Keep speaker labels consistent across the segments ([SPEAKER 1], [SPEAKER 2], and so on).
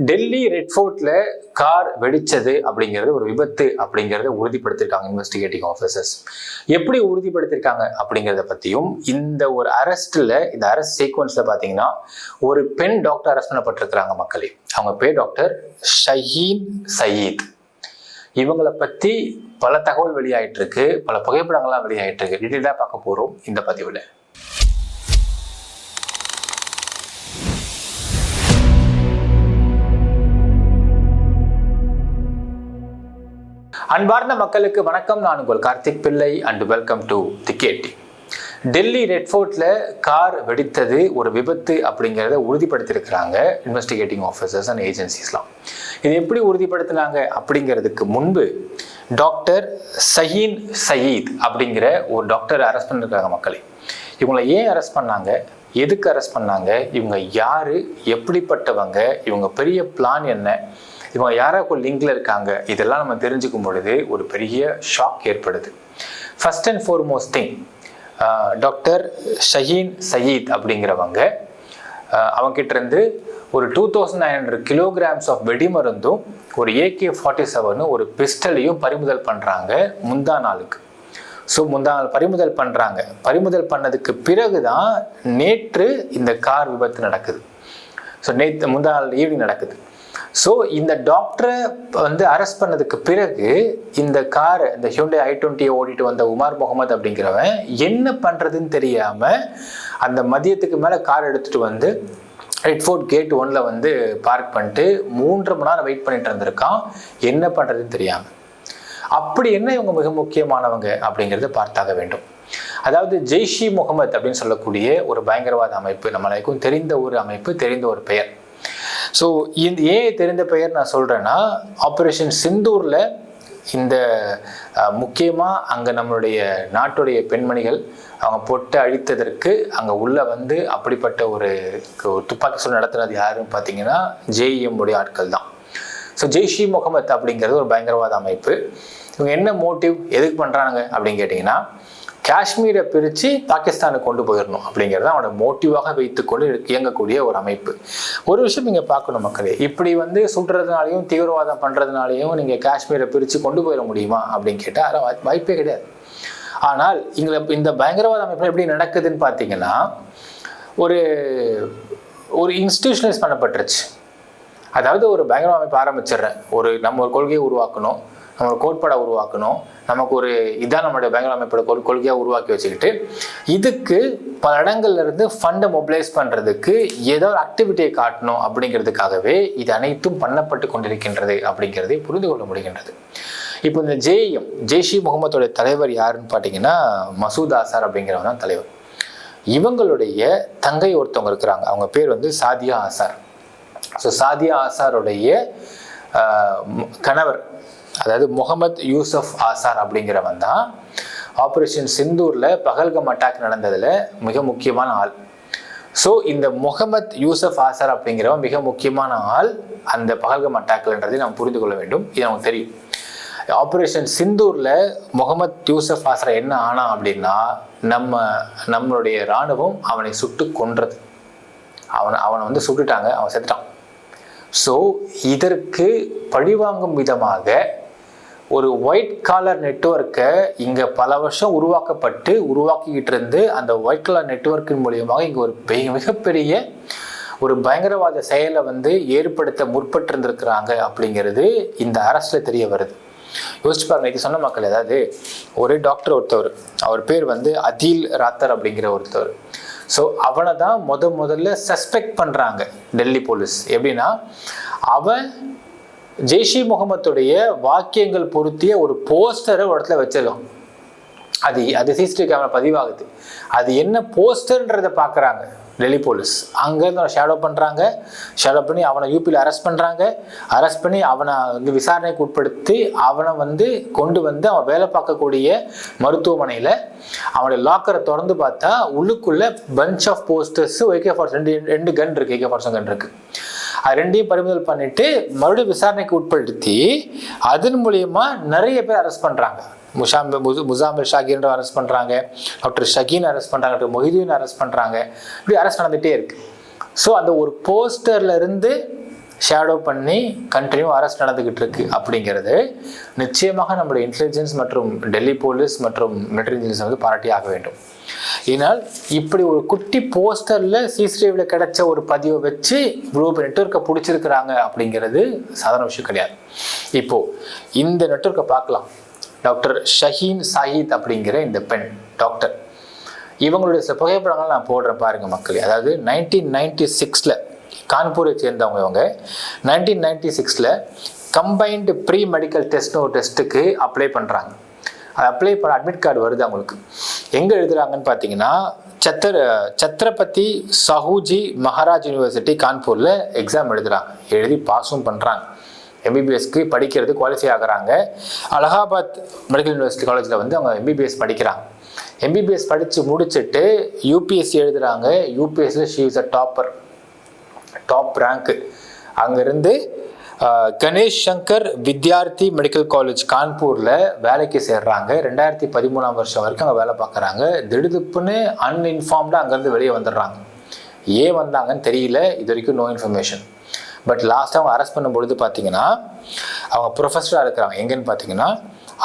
[SPEAKER 1] Delhi red ஃபோர்ட்ல car வெடிச்சது அப்படிங்கிறது ஒரு விபத்து அப்படிங்கிறத உறுதிப்படுத்திருக்காங்க இன்வெஸ்டிகேட்டிங் ஆஃபீஸர்ஸ். எப்படி உறுதிப்படுத்திருக்காங்க அப்படிங்கிறத பத்தியும் இந்த ஒரு இந்த அரெஸ்ட் சீக்வன்ஸ்ல பாத்தீங்கன்னா ஒரு பெண் டாக்டர் அரெஸ்ட் பண்ணப்பட்டிருக்கிறாங்க மக்களே. அவங்க பேர் டாக்டர் ஷஹீன் சயீத். இவங்களை பத்தி பல தகவல் வெளியாயிட்டு இருக்கு, பல புகைப்படங்கள்லாம் வெளியாயிட்டு இருக்கு. டீட்டெயிலா பார்க்க போறோம் இந்த பதிவுல. அன்பார்ந்த மக்களுக்கு வணக்கம். நான் உங்கள் Karthik Pillai and welcome to the KD. Delhi red ஃபோர்ட்ல கார் வெடித்தது ஒரு விபத்து அப்படிங்கிறத உறுதிப்படுத்தியிருக்கிறாங்க இன்வெஸ்டிகேட்டிங் ஆஃபீஸர்ஸ் அண்ட் ஏஜென்சிஸ்லாம். இது எப்படி உறுதிப்படுத்தினாங்க அப்படிங்கிறதுக்கு முன்பு டாக்டர் ஷஹீன் சயீத் அப்படிங்கிற ஒரு டாக்டர் அரெஸ்ட் பண்ணியிருக்காங்க மக்களே. இவங்களை ஏன் அரெஸ்ட் பண்ணாங்க, எதுக்கு அரெஸ்ட் பண்ணாங்க, இவங்க யாரு, எப்படிப்பட்டவங்க, இவங்க பெரிய பிளான் என்ன, இவங்க யாராவது லிங்க்ல இருக்காங்க, இதெல்லாம் நம்ம தெரிஞ்சுக்கும் பொழுது ஒரு பெரிய ஷாக் ஏற்படுது. First and foremost thing, doctor Shaheen Saeed அப்படிங்கிறவங்க அவங்ககிட்ட இருந்து ஒரு 2900 kilograms ஆஃப் வெடிமருந்தும் ஒரு AK-47 ஒரு பிஸ்டலையும் பறிமுதல் பண்ணுறாங்க முந்தா நாளுக்கு. ஸோ முந்தா நாள் பறிமுதல் பண்ணுறாங்க. பறிமுதல் பண்ணதுக்கு பிறகுதான் நேற்று இந்த கார் விபத்து நடக்குது. ஸோ முந்தா நாள் ஈவினிங் நடக்குது. ஸோ இந்த டாக்டரை அரெஸ்ட் பண்ணதுக்கு பிறகு இந்த காரை, இந்த ஹியூண்டை i20 ஓடிட்டு வந்த உமர் முகமது அப்படிங்கிறவன் என்ன பண்ணுறதுன்னு தெரியாமல் அந்த மதியத்துக்கு மேலே கார் எடுத்துகிட்டு ரெட் ஃபோர்ட் கேட் 1ல பார்க் பண்ணிட்டு 3.5 மணி நேரம் வெயிட் பண்ணிட்டு இருந்திருக்கான், என்ன பண்ணுறதுன்னு தெரியாமல். அப்படி என்ன இவங்க மிக முக்கியமானவங்க அப்படிங்கிறத பார்த்தாக வேண்டும். அதாவது ஜெய்ஷ் இ முகமது அப்படின்னு சொல்லக்கூடிய ஒரு பயங்கரவாத அமைப்பு, நம்மளுக்கும் தெரிந்த ஒரு அமைப்பு, தெரிந்த ஒரு பெயர். ஸோ இந்த ஏன் தெரிந்த பெயர் நான் சொல்கிறேன்னா, ஆப்ரேஷன் சிந்தூரில் இந்த முக்கியமாக அங்கே நம்மளுடைய நாட்டுடைய பெண்மணிகள் அவங்க பொட்டு அழித்ததற்கு அங்கே உள்ள அப்படிப்பட்ட ஒரு துப்பாக்கி சூடு நடத்துனது யாருன்னு பார்த்தீங்கன்னா JEM உடைய ஆட்கள் தான். ஸோ ஜெய்ஷ் இ முகமது அப்படிங்கிறது ஒரு பயங்கரவாத அமைப்பு. இவங்க என்ன மோட்டிவ், எதுக்கு பண்ணுறாங்க அப்படின்னு கேட்டிங்கன்னா, காஷ்மீரை பிரித்து பாகிஸ்தானுக்கு கொண்டு போயிடணும் அப்படிங்கிறத அவனோட மோட்டிவாக வைத்துக்கொண்டு இயங்கக்கூடிய ஒரு அமைப்பு. ஒரு விஷயம் நீங்கள் பார்க்கணும் மக்களே, இப்படி சுடுறதுனாலையும் தீவிரவாதம் பண்ணுறதுனாலையும் நீங்கள் காஷ்மீரை பிரித்து கொண்டு போயிட முடியுமா அப்படின்னு கேட்டால் வாய்ப்பே கிடையாது. ஆனால் இந்த பயங்கரவாத அமைப்பு எப்படி நடக்குதுன்னு பார்த்தீங்கன்னா, ஒரு இன்ஸ்டிடியூஷனலைஸ் பண்ணப்பட்டுருச்சு. அதாவது ஒரு பயங்கரவாத அமைப்பு ஆரம்பிச்சிடுறேன், நம்ம ஒரு கொள்கையை உருவாக்கணும், நம்ம ஒரு கோட்பாடை உருவாக்கணும், நமக்கு இதான் நம்மளுடைய பயங்கர அமைப்போட கொள்கையாக உருவாக்கி வச்சுக்கிட்டு இதுக்கு பல இடங்கள்ல இருந்து ஃபண்டை மொபிலைஸ் பண்ணுறதுக்கு ஏதோ ஒரு ஆக்டிவிட்டியை காட்டணும் அப்படிங்கிறதுக்காகவே இது அனைத்தும் பண்ணப்பட்டு கொண்டிருக்கின்றது அப்படிங்கிறதை புரிந்து கொள்ள முடிகின்றது. இப்போ இந்த ஜெய்ஷ் இ முகமதோட தலைவர் யாருன்னு பார்த்தீங்கன்னா மசூத் ஆசார் அப்படிங்கிறவங்க தான் தலைவர். இவங்களுடைய தங்கை ஒருத்தவங்க இருக்கிறாங்க, அவங்க பேர் சாதியா ஆசார். ஸோ சாதியா ஆசாருடைய கணவர், அதாவது முகமது யூசப் ஆசார் அப்படிங்கிறவன் தான் ஆப்ரேஷன் சிந்தூரில் பகல்கம் அட்டாக் நடந்ததில் மிக முக்கியமான ஆள். ஸோ இந்த முகமது யூசப் ஆசார் அப்படிங்கிறவன் மிக முக்கியமான ஆள் அந்த பகல்கம் அட்டாக்ன்றதை நாம் புரிந்து கொள்ள வேண்டும். இது நமக்கு தெரியும். ஆப்ரேஷன் சிந்தூரில் முகமது யூசப் ஆசார் என்ன ஆனா அப்படின்னா, நம்மளுடைய இராணுவம் அவனை சுட்டு கொன்றது. அவனை சுட்டுட்டாங்க, அவன் செத்துட்டான். ஸோ இதற்கு பழிவாங்கும் விதமாக ஒரு ஒயிட் காலர் நெட்வொர்க்கை இங்கே பல வருஷம் உருவாக்கிக்கிட்டு இருந்து அந்த ஒயிட் கலர் நெட்வொர்க்கின் மூலியமாக இங்கே ஒரு மிகப்பெரிய ஒரு பயங்கரவாத செயலை ஏற்படுத்த முற்பட்டு இருந்திருக்கிறாங்க அப்படிங்கிறது இந்த அரசில் தெரிய வருது. யோசிச்சு பாருங்க, இது சொன்ன மக்கள், அதாவது ஒரு டாக்டர் ஒருத்தவர், அவர் பேர் அதில் ராத்தர் அப்படிங்கிற ஒருத்தவர். ஸோ அவனை தான் முதல்ல சஸ்பெக்ட் பண்ணுறாங்க டெல்லி போலீஸ். எப்படின்னா, அவன் ஜெய்ஷ் இ முகமதுடைய வாக்கியங்கள் பொருத்திய ஒரு போஸ்டரை ஒரு இடத்துல வச்சிருக்கான். அது சிசிடிவி கேமரா பதிவாகுது. அது என்ன போஸ்டர்ன்றதை பார்க்குறாங்க டெல்லி போலீஸ். அங்கேருந்து அவனை ஷேடோ பண்ணுறாங்க. ஷேடோ பண்ணி அவனை யூபியில் அரெஸ்ட் பண்ணுறாங்க. அரெஸ்ட் பண்ணி அவனை விசாரணைக்கு உட்படுத்தி அவனை கொண்டு அவன் வேலை பார்க்கக்கூடிய மருத்துவமனையில் அவனுடைய லாக்கரை திறந்து பார்த்தா உள்ளுக்குள்ள பஞ்ச் ஆஃப் போஸ்டர்ஸ், AK-47 2 கன் இருக்கு, AK-47 கன் இருக்கு. அது ரெண்டையும் பறிமுதல் பண்ணிட்டு மறுபடியும் விசாரணைக்கு உட்படுத்தி அதன் மூலியமா நிறைய பேர் அரெஸ்ட் பண்றாங்க. முசாமிர் ஷாகிர் அரெஸ்ட் பண்றாங்க, டாக்டர் ஷகீன் அரெஸ்ட் பண்றாங்க, டாக்டர் மொஹிதீன் அரெஸ்ட் பண்றாங்க. இப்படி அரெஸ்ட் நடந்துட்டே இருக்கு. ஸோ அந்த ஒரு போஸ்டர்ல இருந்து ஷேடோ பண்ணி கண்டினியூ அரெஸ்ட் நடந்துக்கிட்டு இருக்கு அப்படிங்கிறது நிச்சயமாக நம்முடைய இன்டெலிஜென்ஸ் மற்றும் டெல்லி போலீஸ் மற்றும் மிலிட்டரி இன்டெலிஜென்ஸ் வந்து பாராட்டி ஆக வேண்டும். ஏன்னால் இப்படி ஒரு குட்டி போஸ்டரில் சிசிடிவியில் கிடைச்ச ஒரு பதிவை வச்சு இவ்வளோ நெட்வொர்க்கை பிடிச்சிருக்கிறாங்க அப்படிங்கிறது சாதாரண விஷயம் கிடையாது. இப்போது இந்த நெட்வொர்க்கை பார்க்கலாம். டாக்டர் ஷஹீன் சாயித் அப்படிங்கிற இந்த பெண் டாக்டர், இவங்களுடைய சில புகைப்படங்கள் நான் போடுறேன் பாருங்க மக்களே. அதாவது 1996 கான்பூரை சேர்ந்தவங்க. இவங்க 1996 கம்பைன்டு ப்ரீ மெடிக்கல் டெஸ்ட்னு ஒரு டெஸ்ட்டுக்கு அப்ளை பண்ணுறாங்க. அது அப்ளை பண்ண அட்மிட் கார்டு வருது அவங்களுக்கு. எங்கே எழுதுறாங்கன்னு பார்த்தீங்கன்னா சத்ரபதி சாஹூஜி மகாராஜ் யூனிவர்சிட்டி கான்பூரில் எக்ஸாம் எழுதுறாங்க. எழுதி பாஸும் பண்ணுறாங்க. எம்பிபிஎஸ்க்கு படிக்கிறது குவாலிஃபை ஆகுறாங்க. அலகாபாத் மெடிக்கல் யூனிவர்சிட்டி காலேஜில் வந்து அவங்க எம்பிபிஎஸ் படிக்கிறாங்க. எம்பிபிஎஸ் படித்து முடிச்சுட்டு யூபிஎஸ்சி எழுதுகிறாங்க. யூபிஎஸ்சியில் she is a top rank. அங்கேருந்து கணேஷ் சங்கர் வித்யார்த்தி மெடிக்கல் காலேஜ் கான்பூரில் வேலைக்கு சேர்றாங்க. 2013 வரைக்கும் அங்கே வேலை பார்க்குறாங்க. திடுதுப்புன்னு அன்இன்ஃபார்ம்டாக அங்கேருந்து வெளியே வந்துடுறாங்க. ஏன் வந்தாங்கன்னு தெரியல, இது வரைக்கும் நோ இன்ஃபர்மேஷன். பட் லாஸ்ட்டாக அவங்க அரெஸ்ட் பண்ணும்பொழுது பார்த்தீங்கன்னா அவங்க ப்ரொஃபஸராக இருக்கிறாங்க. எங்கேன்னு பார்த்தீங்கன்னா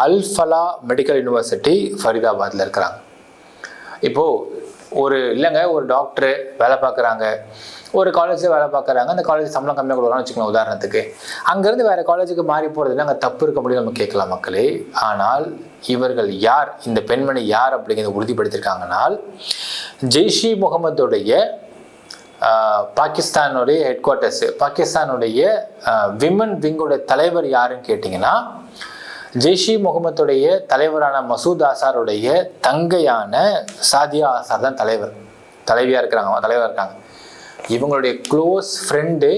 [SPEAKER 1] அல் ஃபலா மெடிக்கல் யூனிவர்சிட்டி ஃபரிதாபாத்தில் இருக்கிறாங்க. இப்போது ஒரு டாக்டரு வேலை பார்க்குறாங்க, ஒரு காலேஜில் வேலை பார்க்குறாங்க. அந்த காலேஜ் சம்பளம் கம்மியாக கொடுக்குறான்னு வச்சுக்கோங்க உதாரணத்துக்கு. அங்கேருந்து வேறு காலேஜுக்கு மாறி போகிறதுல அங்கே தப்பு இருக்க முடியும் நம்ம கேட்கலாம் மக்களே. ஆனால் இவர்கள் யார், இந்த பெண்மணி யார் அப்படிங்கிறத உறுதிப்படுத்தியிருக்காங்கனால் ஜெய்ஷி முகமதுடைய பாகிஸ்தானுடைய ஹெட் குவார்ட்டர்ஸ், பாகிஸ்தானுடைய விமன் விங்கோடைய தலைவர் யாருன்னு கேட்டிங்கன்னா ஜெய்ஷி முகமதுடைய தலைவரான மசூத் ஆசாருடைய தங்கையான சாதியா ஆசார் தான் தலைவியாக இருக்காங்க. இவங்களுடைய close friend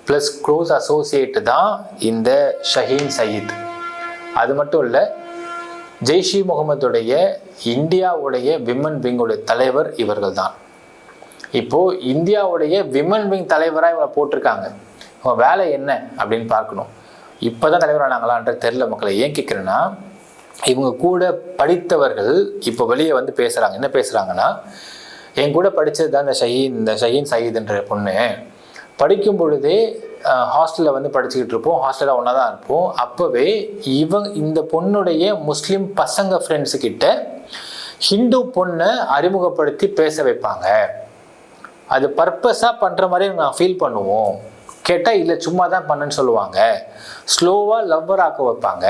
[SPEAKER 1] plus close associate தான் இந்த ஷஹீன் சயீத். அது மட்டும் இல்லை, ஜெய்ஷி முகமதுடைய இந்தியாவுடைய விமன் விங்குடைய தலைவர் இவர்கள் தான். இப்போது இந்தியாவுடைய விமன் விங் தலைவராக இவங்களை போட்டிருக்காங்க. இவங்க வேலை என்ன அப்படின்னு பார்க்கணும். இப்போ தான் தலைவரானாங்களான்ற தெரில மக்களை. ஏன் கேட்குறேன்னா, இவங்க கூட படித்தவர்கள் இப்போ வெளியே வந்து பேசுகிறாங்க. என்ன பேசுகிறாங்கன்னா, என் கூட படித்தது தான் இந்த ஷஹீன் சயீதுன்ற பொண்ணு. படிக்கும் பொழுதே ஹாஸ்டலில் வந்து படிச்சுக்கிட்டு இருப்போம், ஹாஸ்டலில் ஒன்றா தான் இருப்போம். அப்போவே இந்த பொண்ணுடைய முஸ்லீம் பசங்க ஃப்ரெண்ட்ஸுக்கிட்ட ஹிந்து பொண்ணை அறிமுகப்படுத்தி பேச வைப்பாங்க. அது பர்பஸாக பண்ணுற மாதிரி நாங்கள் ஃபீல் பண்ணுவோம். கேட்டால் இல்லை சும்மா தான் பண்ணுன்னு சொல்லுவாங்க. ஸ்லோவாக லவ்வர் ஆக்க வைப்பாங்க.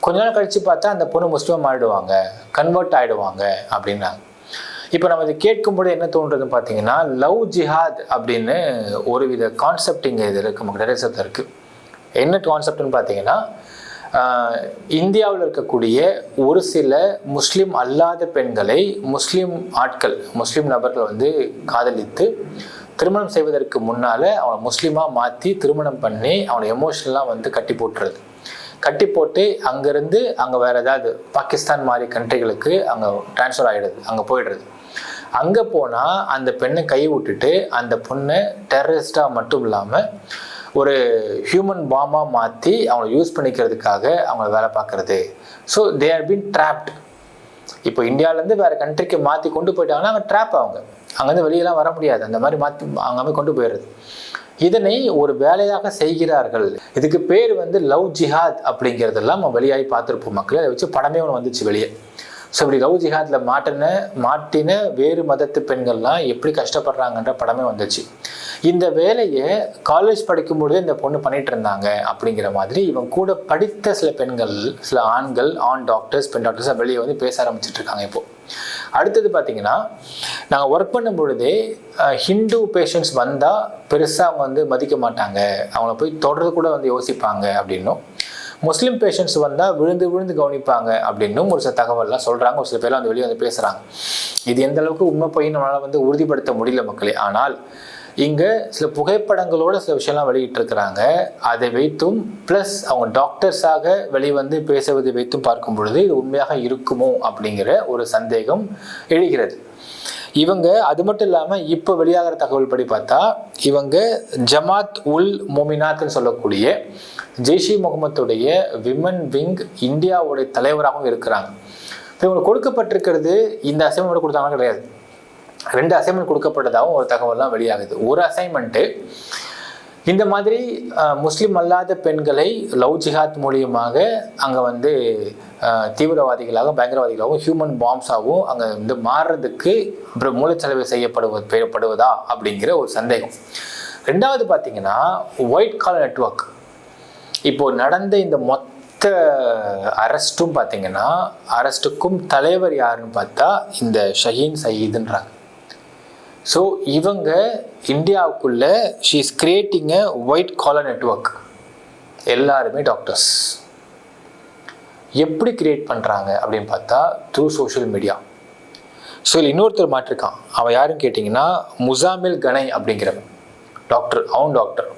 [SPEAKER 1] கொஞ்ச நாள் கழித்து பார்த்தா அந்த பொண்ணு முஸ்லீமாக மாறிடுவாங்க, கன்வெர்ட் ஆகிடுவாங்க அப்படின்னாங்க. இப்போ நம்ம இதை கேட்கும்போது என்ன தோன்றதுன்னு பார்த்தீங்கன்னா, லவ் ஜிஹாத் அப்படின்னு ஒரு வித கான்செப்ட் இங்கே இது இருக்குது, நமக்கு நிறைய இருக்குது. என்ன கான்செப்ட்னு பார்த்தீங்கன்னா, இந்தியாவில் இருக்கக்கூடிய ஒரு சில முஸ்லீம் அல்லாத பெண்களை முஸ்லீம் நபர்கள் வந்து காதலித்து திருமணம் செய்வதற்கு முன்னால் அவனை முஸ்லீமாக மாற்றி திருமணம் பண்ணி அவனை எமோஷனலாக வந்து கட்டி போட்டு அங்கேருந்து அங்கே வேறு ஏதாவது பாகிஸ்தான் மாதிரி கண்ட்ரிகளுக்கு அங்கே ட்ரான்ஸ்ஃபர் ஆகிடுது, அங்கே போயிடுறது. அங்கே போனால் அந்த பெண்ணை கை விட்டுட்டு அந்த பொண்ணை டெரரிஸ்டாக மட்டும் இல்லாமல் ஒரு ஹியூமன் பாமாக மாற்றி அவங்களை யூஸ் பண்ணிக்கிறதுக்காக அவங்கள வேலை பார்க்குறது. So they are been dropped. இப்போ இந்தியாவிலேருந்து வேறு கண்ட்ரிக்கு மாற்றி கொண்டு போயிட்டாங்கன்னா அங்கே ட்ராப் ஆகுங்க. அங்கேருந்து வெளியெல்லாம் வர முடியாது. அந்த மாதிரி மாற்றி அங்கே கொண்டு போயிடுறது. இதனை ஒரு வேலையாக செய்கிறார்கள். இதுக்கு பேர் வந்து லவ் ஜிஹாத் அப்படிங்கிறதெல்லாம் நம்ம வெளியாகி பார்த்துருப்போம் மக்கள். அதை வச்சு படமே ஒன்று வந்துச்சு வெளியே. ஸோ இப்படி லவ் ஜிஹாத்தில் மாட்டின வேறு மதத்து பெண்கள்லாம் எப்படி கஷ்டப்படுறாங்கன்ற படமே வந்துச்சு. இந்த வேலையை காலேஜ் படிக்கும்போதே இந்த பொண்ணு பண்ணிட்டு இருந்தாங்க அப்படிங்கிற மாதிரி இவங்க கூட படித்த சில பெண்கள், சில ஆண் டாக்டர்ஸ், பெண் டாக்டர்ஸாக வெளியே வந்து பேச ஆரம்பிச்சுட்டு இருக்காங்க. இப்போது அடுத்தது பார்த்தீங்கன்னா, நாங்கள் ஒர்க் பண்ணும் பொழுதே ஹிந்து பேஷண்ட்ஸ் வந்தால் பெருசாக அவங்க வந்து மதிக்க மாட்டாங்க, அவங்கள போய் தொடர்றது கூட வந்து யோசிப்பாங்க அப்படின்னும், முஸ்லீம் பேஷண்ட்ஸ் வந்தால் விழுந்து கவனிப்பாங்க அப்படின்னும் ஒரு சில தகவல்லாம் சொல்கிறாங்க. ஒரு சில பேர்லாம் வந்து வெளியே வந்து பேசுகிறாங்க. இது எந்த அளவுக்கு உண்மை போய் நம்மளால் வந்து உறுதிப்படுத்த முடியல மக்களே. ஆனால் இங்கே சில புகைப்படங்களோட சில விஷயம்லாம் வெளியிட்டிருக்கிறாங்க. அதை வைத்தும் ப்ளஸ் அவங்க டாக்டர்ஸாக வெளியே வந்து பேசுவதை வைத்தும் பார்க்கும் பொழுது இது உண்மையாக இருக்குமோ அப்படிங்கிற ஒரு சந்தேகம் எழுகிறது. இவங்க அது மட்டும் இல்லாமல் இப்போ வெளியாகிற தகவல் படி பார்த்தா இவங்க ஜமாத் உல் மொமினாத்னு சொல்லக்கூடிய ஜெய்ஷி முகமதுடைய விமன் விங் இந்தியாவுடைய தலைவராகவும் இருக்கிறாங்க. இப்போ இவங்களுக்கு கொடுக்கப்பட்டிருக்கிறது இந்த அசைன்மெண்ட் கொடுத்தாங்கன்னா கிடையாது, 2 அசைன்மெண்ட் கொடுக்கப்பட்டதாகவும் ஒரு தகவல்லாம் வெளியாகுது. ஒரு அசைன்மெண்ட்டு இந்த மாதிரி முஸ்லீம் அல்லாத பெண்களை லவ் ஜிஹாத் மூலியமாக அங்கே வந்து தீவிரவாதிகளாக பயங்கரவாதிகளாகவும் ஹியூமன் பாம்ஸாகவும் அங்கே வந்து மாறுறதுக்கு அப்புறம் மூளைச்சலவை செய்யப்படுவதா அப்படிங்கிற ஒரு சந்தேகம். ரெண்டாவது பார்த்தீங்கன்னா ஒயிட் காலர் நெட்வொர்க். இப்போ நடந்த இந்த மொத்த அரெஸ்ட்டும் பார்த்தீங்கன்னா அரெஸ்ட்டுக்கும் தலைவர் யாருன்னு பார்த்தா இந்த ஷஹீன் சயீதுன்றாங்க. ஸோ இவங்க இந்தியாவுக்குள்ள she is creating a white collar network. எல்லாருமே டாக்டர்ஸ். எப்படி கிரியேட் பண்ணுறாங்க அப்படின்னு பார்த்தா த்ரூ சோஷியல் மீடியா. ஸோ இதில் இன்னொருத்தர் மாட்டிருக்கான். அவன் யாருன்னு கேட்டிங்கன்னா முசாமில் கனை அப்படிங்கிறவன் டாக்டர். அவன் டாக்டர்.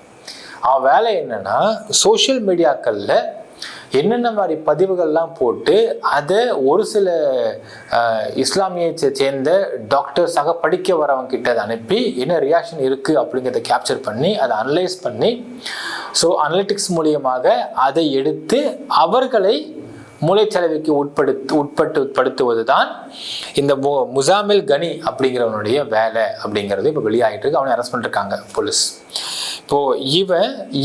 [SPEAKER 1] அவன் வேலை என்னன்னா சோஷியல் மீடியாக்களில் என்னென்ன மாதிரி பதிவுகள்லாம் போட்டு அதை ஒரு சில இஸ்லாமியை சேர்ந்த டாக்டர்ஸாக படிக்க வரவங்க கிட்ட அதை அனுப்பி என்ன ரியாக்ஷன் இருக்குது அப்படிங்கிறத கேப்சர் பண்ணி அதை அனலைஸ் பண்ணி ஸோ அனலிட்டிக்ஸ் மூலியமாக அதை எடுத்து அவர்களை மூளைச்சலவைக்கு உட்படுத்துவது தான் இந்த முசாமில் கனி அப்படிங்கிறவனுடைய வேலை அப்படிங்கிறது இப்போ வெளியாகிட்டு இருக்கு. அவனை அரெஸ்ட் பண்ணிருக்காங்க போலீஸ். இப்போது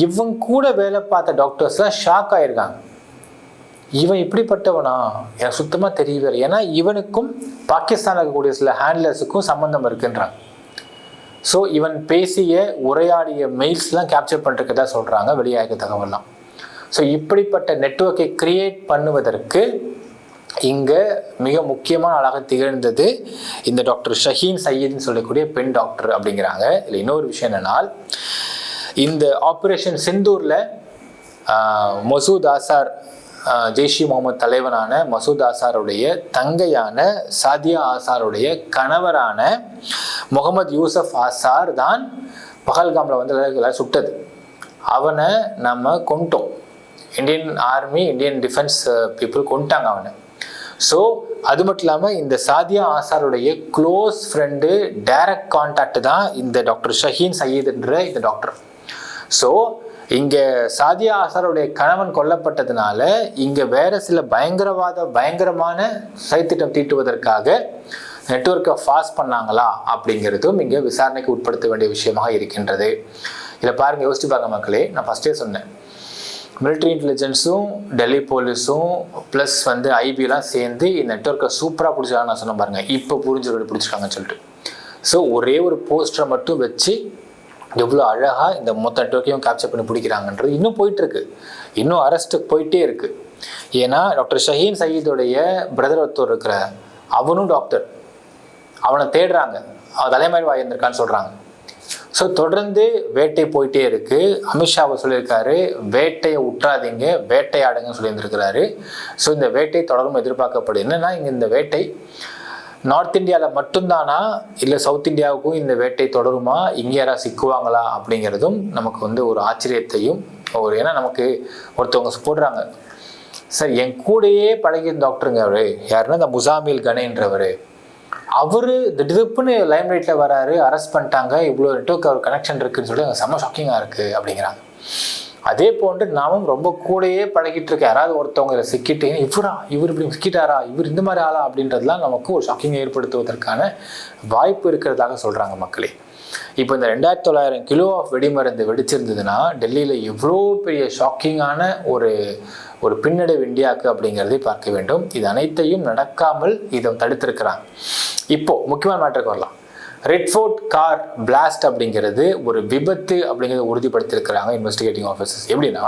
[SPEAKER 1] இவன் கூட வேலை பார்த்த டாக்டர்ஸ்லாம் ஷாக் ஆகிருக்காங்க. இவன் இப்படிப்பட்டவனா எனக்கு சுத்தமாக தெரியவே இல்லை. ஏன்னா இவனுக்கும் பாகிஸ்தானில் இருக்கக்கூடிய சில ஹேண்ட்லர்ஸுக்கும் சம்மந்தம் இருக்குன்றாங்க. ஸோ இவன் பேசிய உரையாடிய மெயில்ஸ்லாம் கேப்சர் பண்ணிருக்கதா சொல்கிறாங்க வெளியாக தகவலாம். ஸோ இப்படிப்பட்ட நெட்வொர்க்கை கிரியேட் பண்ணுவதற்கு இங்கே மிக முக்கியமான ஆளாக திகழ்ந்தது இந்த டாக்டர் ஷஹீன் சயீதுன்னு சொல்லக்கூடிய பெண் டாக்டர் அப்படிங்கிறாங்க. இதில் இன்னொரு விஷயம் என்னன்னா, இந்த ஆப்ரேஷன் சிந்தூரில் மசூத் ஆசார் ஜெய்ஷி முகமது தலைவனான மசூத் ஆசாருடைய தங்கையான சாதியா ஆசாருடைய கணவரான முகமது யூசப் ஆசார் தான் பஹல்காமில் வந்து சுட்டது. அவனை நம்ம கொண்டோம். Indian army Indian defence people கொண்டாங்க அவனை. ஸோ அது மட்டும் இல்லாமல் இந்த சாதியா ஆசாருடைய க்ளோஸ் ஃப்ரெண்டு டைரக்ட் கான்டாக்ட் தான் இந்த டாக்டர் ஷஹீன் சயீதுன்ற இந்த டாக்டர். ஸோ இங்கே சாதியா ஆசாருடைய கணவன் கொல்லப்பட்டதுனால இங்கே வேற சில பயங்கரமான சதித்திட்டம் தீட்டுவதற்காக நெட்வொர்க்கை ஃபாஸ்ட் பண்ணாங்களா அப்படிங்கிறதும் இங்கே விசாரணைக்கு உட்படுத்த வேண்டிய விஷயமாக இருக்கின்றது. இதில் பாருங்கள், யோசிச்சு பாருங்க மக்களே. நான் ஃபஸ்ட்டே சொன்னேன், மிலிட்ரி இன்டெலிஜென்ஸும் டெல்லி போலீஸும் ப்ளஸ் வந்து ஐபிலாம் சேர்ந்து இந்த நெட்வொர்க்கை சூப்பராக பிடிச்சாங்க. நான் சொன்ன பாருங்கள், இப்போ பிடிச்சிருக்காங்கன்னு சொல்லிட்டு. ஸோ ஒரே ஒரு போஸ்டரை மட்டும் வச்சு எவ்வளோ அழகாக இந்த மொத்த நெட்வொர்க்கையும் கேப்சர் பண்ணி பிடிக்கிறாங்கன்றது இன்னும் போயிட்டுருக்கு. இன்னும் அரெஸ்ட்டுக்கு போயிட்டே இருக்குது. ஏன்னா டாக்டர் ஷஹீன் சயீதுடைய பிரதர் ஒருத்தர் இருக்கிற அவனும் டாக்டர். அவனை தேடுறாங்க. அவன் தலைமறை வாயிருந்திருக்கான்னு சொல்கிறாங்க. ஸோ தொடர்ந்து வேட்டை போயிட்டே இருக்குது. அமித்ஷாவை சொல்லியிருக்காரு, வேட்டையை விட்டுறாதீங்க, வேட்டையாடுங்கன்னு சொல்லியிருந்திருக்கிறாரு. ஸோ இந்த வேட்டை தொடரும் எதிர்பார்க்கப்படுது. என்னென்னா இங்கே இந்த வேட்டை நார்த் இந்தியாவில் மட்டும்தானா இல்லை சவுத் இந்தியாவுக்கும் இந்த வேட்டை தொடருமா, இங்கே யாராவது சிக்குவாங்களா அப்படிங்கிறதும் நமக்கு வந்து ஒரு ஆச்சரியத்தையும் ஏன்னா நமக்கு ஒருத்தவங்க போடுறாங்க, சார் என் கூடையே பழகிய டாக்டருங்க அவர் யாருன்னா இந்த முசாமில் கனேன்றவர், அவர் திடுப்புன்னு லைம் லைட்டில் வராரு, அரெஸ்ட் பண்ணிட்டாங்க, இவ்வளோ நெட்வொர்க் அவர் கனெக்ஷன் இருக்குன்னு சொல்லி எனக்கு செம்ம ஷாக்கிங்காக இருக்குது அப்படிங்கிறாங்க. அதே போன்று நாமும் ரொம்ப கூடையே பழகிட்டு இருக்க யாராவது ஒருத்தவங்க இதில் சிக்கிட்டு இவர் இப்படி சிக்கிட்டாரா, இவர் இந்த மாதிரி ஆளா அப்படின்றதுலாம் நமக்கு ஒரு ஷாக்கிங்கை ஏற்படுத்துவதற்கான வாய்ப்பு இருக்கிறதாக சொல்கிறாங்க மக்களே. இப்போ இந்த 2900 கிலோ ஆஃப் வெடிமருந்து வெடிச்சிருந்ததுன்னா டெல்லியில் எவ்வளோ பெரிய ஷாக்கிங்கான ஒரு பின்னடைவு இந்தியாவுக்கு அப்படிங்கிறதை பார்க்க வேண்டும். இது அனைத்தையும் நடக்காமல் இதை தடுத்திருக்கிறாங்க. இப்போது முக்கியமான மேட்டருக்கு வரலாம். ரெட் ஃபோர்ட் கார் பிளாஸ்ட் அப்படிங்கிறது ஒரு விபத்து அப்படிங்கிறத உறுதிப்படுத்தியிருக்கிறாங்க இன்வெஸ்டிகேட்டிங் ஆஃபீஸர்ஸ். எப்படின்னா,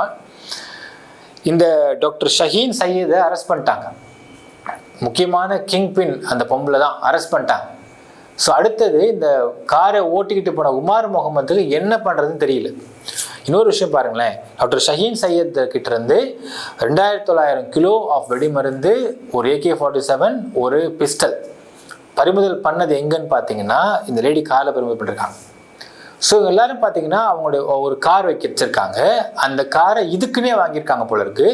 [SPEAKER 1] இந்த டாக்டர் ஷஹீன் சயீதை அரெஸ்ட் பண்ணிட்டாங்க. முக்கியமான கிங் பின் அந்த பொம்பளை தான் அரெஸ்ட் பண்ணிட்டாங்க. ஸோ அடுத்தது இந்த காரை ஓட்டிக்கிட்டு போன உமார் முகமதுக்கு என்ன பண்ணுறதுன்னு தெரியல. இன்னொரு விஷயம் பாருங்களேன், டாக்டர் ஷஹீன் சையத் கிட்ட இருந்து 2900 கிலோ ஆஃப் வெடிமருந்து, ஒரு AK-47, ஒரு பிஸ்டல் பறிமுதல் பண்ணது எங்கன்னு பார்த்தீங்கன்னா இந்த லேடி காரில் பறிமுதல் பண்ணிருக்காங்க. ஸோ எல்லாரும் பார்த்தீங்கன்னா அவங்களுடைய ஒரு கார் வச்சிருக்காங்க. அந்த காரை இதுக்குன்னே வாங்கியிருக்காங்க போல இருக்கு.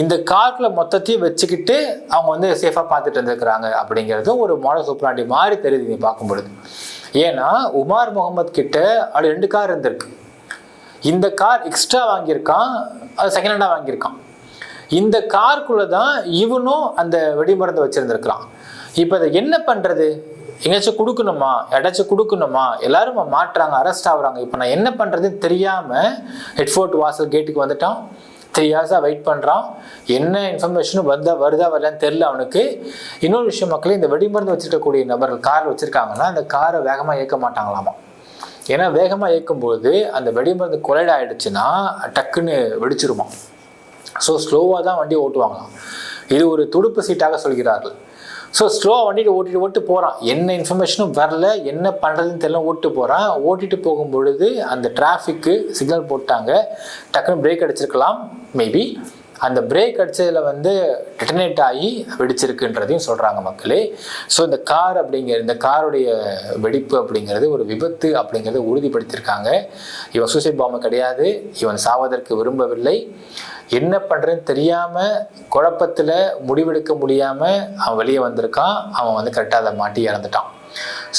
[SPEAKER 1] இந்த கார்ல மொத்தத்தையும் வச்சுக்கிட்டு அவங்க வந்து சேஃபாக பார்த்துட்டு இருந்திருக்கிறாங்க அப்படிங்கிறதும் ஒரு மாடல் சூப்பராண்டி மாதிரி தெரியுது நீ பார்க்கும் பொழுது. ஏன்னா உமார் முகமது கிட்ட அப்படி 2 கார் இருந்திருக்கு. இந்த கார் எக்ஸ்ட்ரா வாங்கியிருக்கான், அது செகண்ட் ஹேண்டாக வாங்கியிருக்கான். இந்த காருக்குள்ளே தான் இவனும் அந்த வெடிமருந்தை வச்சுருந்துருக்கிறான். இப்போ அதை என்ன பண்ணுறது? எங்கேயாச்சும் கொடுக்கணுமா, யாராச்சும் கொடுக்கணுமா, எல்லாரும் மாட்டுறாங்க, அரெஸ்ட் ஆகுறாங்க. இப்போ நான் என்ன பண்ணுறதுன்னு தெரியாமல் ரெட்ஃபோர்ட் வாசல் கேட்டுக்கு வந்துட்டான். 3 hours வெயிட் பண்ணுறான். என்ன இன்ஃபர்மேஷனும் வருதா வரலான்னு தெரில அவனுக்கு. இன்னொரு விஷயம் மக்களே, இந்த வெடிமருந்து வச்சுருக்கக்கூடிய நபர்கள் கார் வச்சுருக்காங்கன்னா அந்த காரை வேகமாக இயக்க மாட்டாங்களாமா. ஏன்னா வேகமாக இயக்கும்போது அந்த வெடிமருந்து கொலைட் ஆகிடுச்சுன்னா டக்குன்னு வெடிச்சிருமா. ஸோ ஸ்லோவாக தான் வண்டி ஓட்டுவாங்களாம். இது ஒரு துடுப்பு சீட்டாக சொல்கிறார்கள். ஸோ ஸ்லோவாக வண்டிட்டு ஓட்டிட்டு போகிறான். என்ன இன்ஃபர்மேஷனும் வரல, என்ன பண்ணுறதுன்னு தெரியல, ஓட்டிட்டு போகிறான். ஓட்டிட்டு போகும் பொழுது அந்த டிராஃபிக்கு சிக்னல் போட்டாங்க. டக்குன்னு பிரேக் அடிச்சிருக்கலாம் மேபி. அந்த பிரேக் அடித்ததில் டிட்டனேட் ஆகி வெடிச்சிருக்குன்றதையும் சொல்கிறாங்க மக்களே. ஸோ இந்த கார் இந்த காருடைய வெடிப்பு அப்படிங்கிறது ஒரு விபத்து அப்படிங்கிறத உறுதிப்படுத்தியிருக்காங்க. இவன் சூசைட் பாம்பு கிடையாது, இவன் சாவதற்கு விரும்பவில்லை. என்ன பண்ணுறதுன்னு தெரியாமல் குழப்பத்தில் முடிவெடுக்க முடியாமல் அவன் வெளியே வந்திருக்கான். அவன் கரெக்டாக அதை மாட்டி இறந்துட்டான்.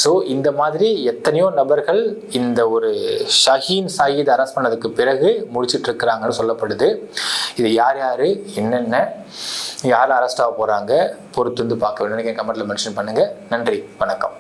[SPEAKER 1] ஸோ இந்த மாதிரி எத்தனையோ நபர்கள் இந்த ஒரு ஷஹீன் சாயித் அரெஸ்ட் பண்ணதுக்கு பிறகு முடிச்சுட்டு இருக்கிறாங்கன்னு சொல்லப்படுது. இது யார் என்னென்ன யார் அரெஸ்ட் ஆக போகிறாங்க பொறுத்து பார்க்க வேண்டிய கமெண்ட்டில் மென்ஷன் பண்ணுங்கள். நன்றி, வணக்கம்.